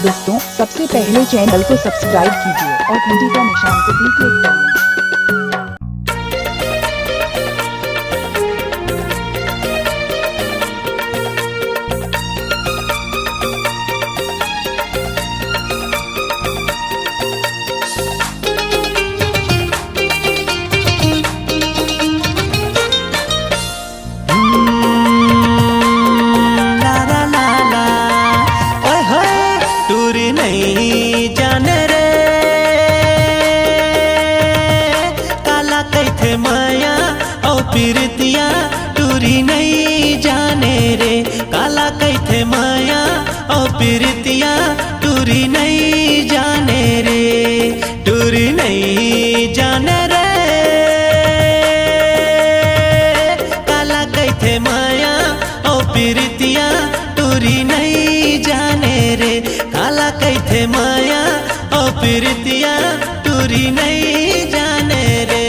दोस्तों, सबसे पहले चैनल को सब्सक्राइब कीजिए और घंटी का निशान को भी क्लिक कर लें। नहीं जाने रे काला कैथे माया और पीरतिया टूरी नहीं जाने रे काला कैथे माया और पीरतिया टूरी नहीं जाने रे टूरी नहीं जाने रे काला कैथे माया और पीरतिया टूरी नहीं जाने रे काला कैथे माया और पीरतिया टूरी नहीं जाने रे।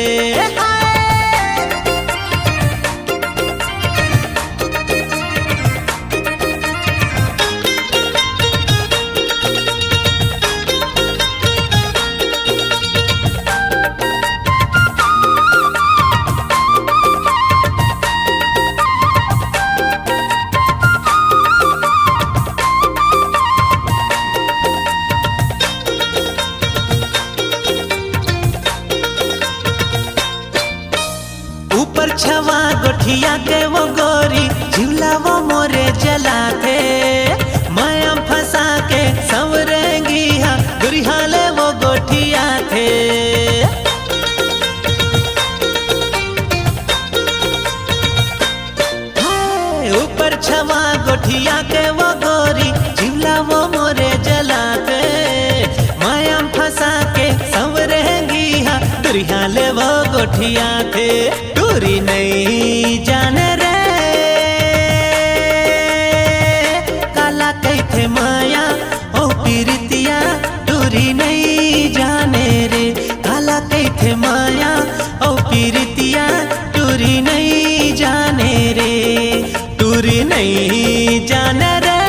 ऊपर छवा गोठिया के वो गोरी झूला वो मोरे जलाते माया फंसा के संवरेंगी हा गुरिहाले वो गोठिया थे ऊपर छवा गोठिया के वो गोरी झूला वो मोरे जलाते माया फंसा के संवरेंगी हा गुरिहाले वो गोठिया थे टूरी नहीं जाने रे काला कैथे माया ओ पीरतिया टूरी नहीं जाने रे काला कैथे माया ओ पीरतिया टूरी नहीं जाने रे टूरी नहीं जाने रे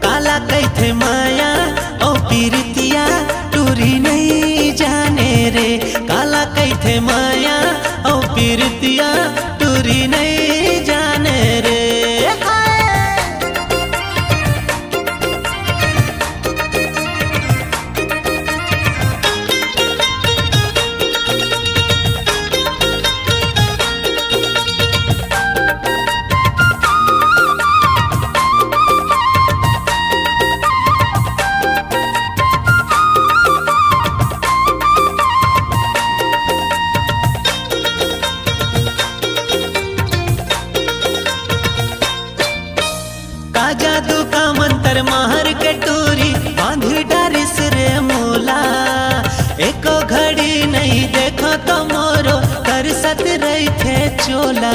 काला कैथे माया ओ पीरतिया टूरी नहीं जाने रे काला कैथे माया और पीरतिया टूरी नहीं जाने रे। जादू का मंत्र माहर के टूरी बांध डारिस रे मोला एको घड़ी नहीं देखो तो मोरो कर सत रही थे चोला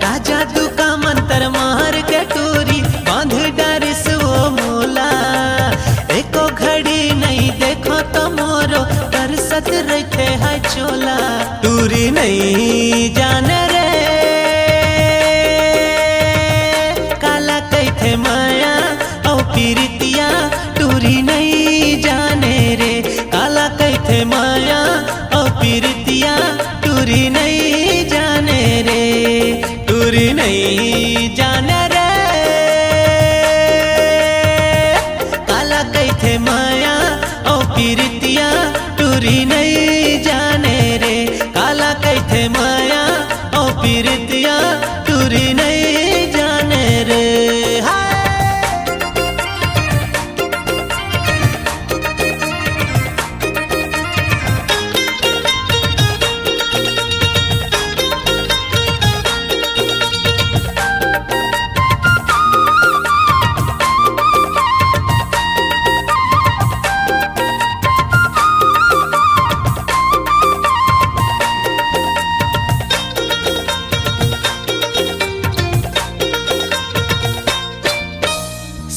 का जादू का मंत्र माहर के टूरी बांध डारिस वो मोला एको घड़ी नहीं देखो तो मोरो कर सत रही थे है चोला टूरी नहीं जाने रे काला कैथे माया और पीरतिया टूरी नहीं जाने रे काला कैथे माया और पीरतिया टूरी नहीं जाने रे टूरी नहीं जाने रे काला कैथे माया और पीरतिया टूरी नहीं जाने रे काला कैथे माया और पीरतिया टूरी नहीं जाने रे।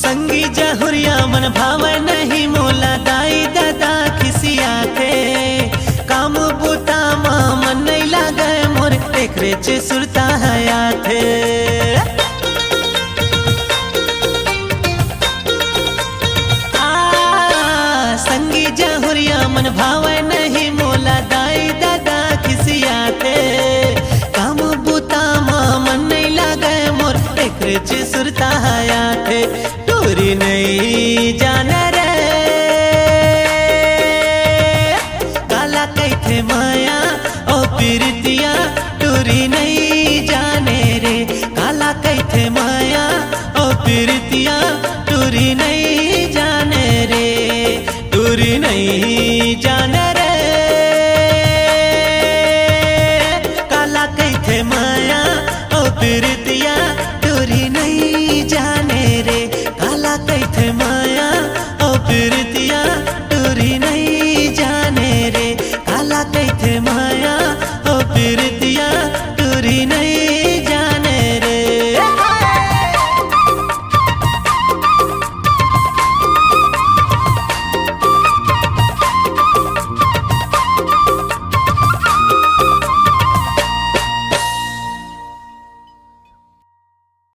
संगी जहुरिया मन भाव नहीं मोला दाई दादा खिसिया थे काम बुता मन नहीं लगा एकरे चे सुरता हयात संगी जहुरिया मन भावे नहीं मोला दाई दादा खिसियाते काम बुता मन नहीं लागे मोर एकरे चे सुरता हयाते टूरी नहीं जाने रे काला कैथे माया ओ पीरतिया टूरी नहीं जाने रे काला कैथे माया ओ पीरतिया टूरी नहीं जाने रे टूरी नहीं जाने